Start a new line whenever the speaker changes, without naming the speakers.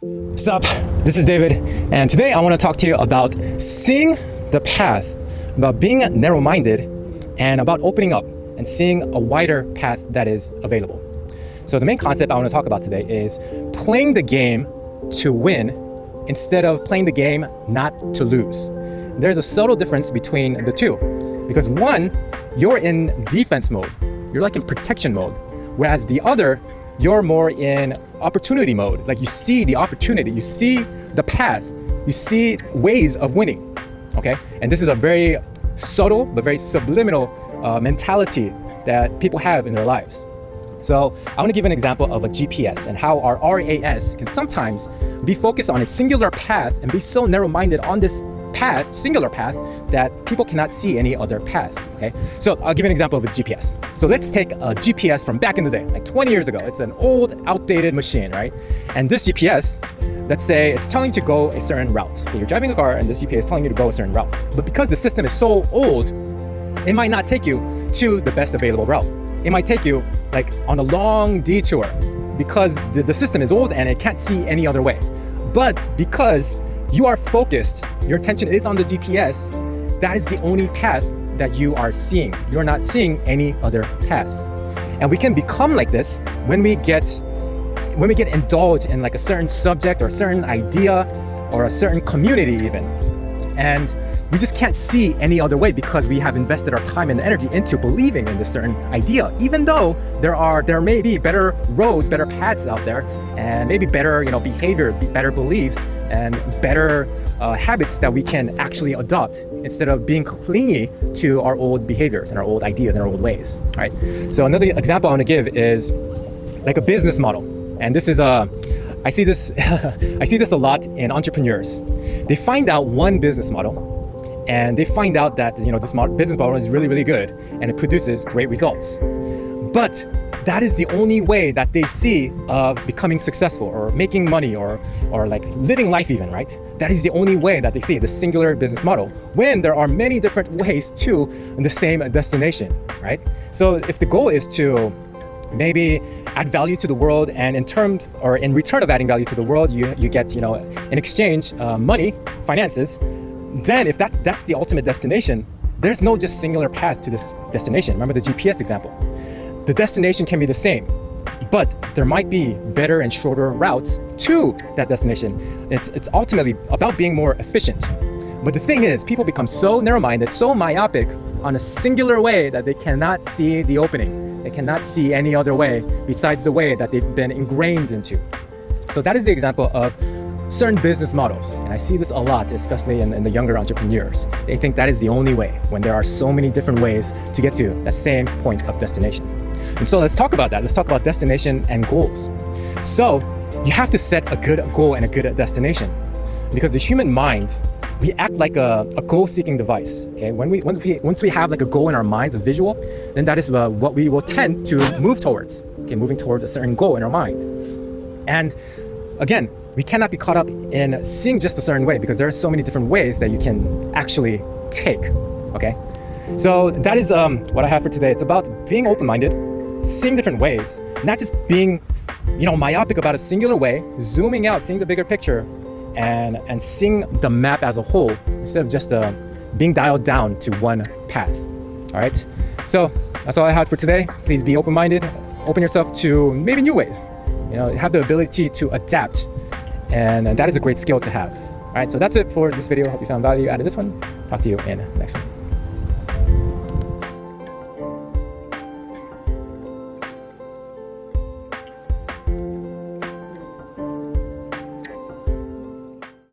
What's up? This is David, and today I want to talk to you about seeing the path, about being narrow-minded, and about opening up and seeing a wider path that is available. So the main concept I want to talk about today is playing the game to win instead of playing the game not to lose. There's a subtle difference between the two, because one, you're in defense mode, you're like in protection mode, whereas the other, you're more in opportunity mode. Like you see the opportunity, you see the path, you see ways of winning, okay? And this is a very subtle but very subliminal mentality that people have in their lives. So I want to give an example of a GPS and how our RAS can sometimes be focused on a singular path and be so narrow-minded on this path, singular path, that people cannot see any other path, okay? So I'll give an example of a GPS. So let's take a GPS from back in the day, like 20 years ago. It's an old, outdated machine, right? And this GPS, let's say it's telling you to go a certain route. So you're driving a car and this GPS is telling you to go a certain route. But because the system is so old, it might not take you to the best available route. It might take you like on a long detour because the system is old and it can't see any other way. But because you are focused, your attention is on the GPS, that is the only path that you are seeing. You're not seeing any other path. And we can become like this when we get indulged in like a certain subject or a certain idea or a certain community even. And we just can't see any other way because we have invested our time and energy into believing in this certain idea, even though there may be better roads, better paths out there, and maybe better behavior, better beliefs, and better habits that we can actually adopt instead of being clingy to our old behaviors and our old ideas and our old ways, right? So another example I want to give is like a business model. And this is I see this I see this a lot in entrepreneurs. They find out one business model and they find out that this business model is really, really good and it produces great results. But that is the only way that they see of becoming successful or making money or like living life even, right? That is the only way that they see the singular business model when there are many different ways to the same destination, right? So if the goal is to maybe add value to the world, and in return of adding value to the world, you get, in exchange, money, finances, then if that's the ultimate destination, there's no just singular path to this destination. Remember the GPS example. The destination can be the same, but there might be better and shorter routes to that destination. It's ultimately about being more efficient. But the thing is, people become so narrow-minded, so myopic on a singular way that they cannot see the opening. They cannot see any other way besides the way that they've been ingrained into. So that is the example of certain business models. And I see this a lot, especially in the younger entrepreneurs. They think that is the only way when there are so many different ways to get to that same point of destination. And so let's talk about that. Let's talk about destination and goals. So you have to set a good goal and a good destination, because the human mind, we act like a goal-seeking device. Okay, once we have like a goal in our minds, a visual, then that is what we will tend to move towards. Okay, moving towards a certain goal in our mind. And again, we cannot be caught up in seeing just a certain way because there are so many different ways that you can actually take. Okay, so that is what I have for today. It's about being open-minded, seeing different ways, not just being myopic about a singular way, zooming out, seeing the bigger picture, and seeing the map as a whole instead of just being dialed down to one path. All right, so that's all I had for today. Please be open-minded, open yourself to maybe new ways, have the ability to adapt, and that is a great skill to have. All right, so that's it for this video. Hope you found value out of this one. Talk to you in the next one.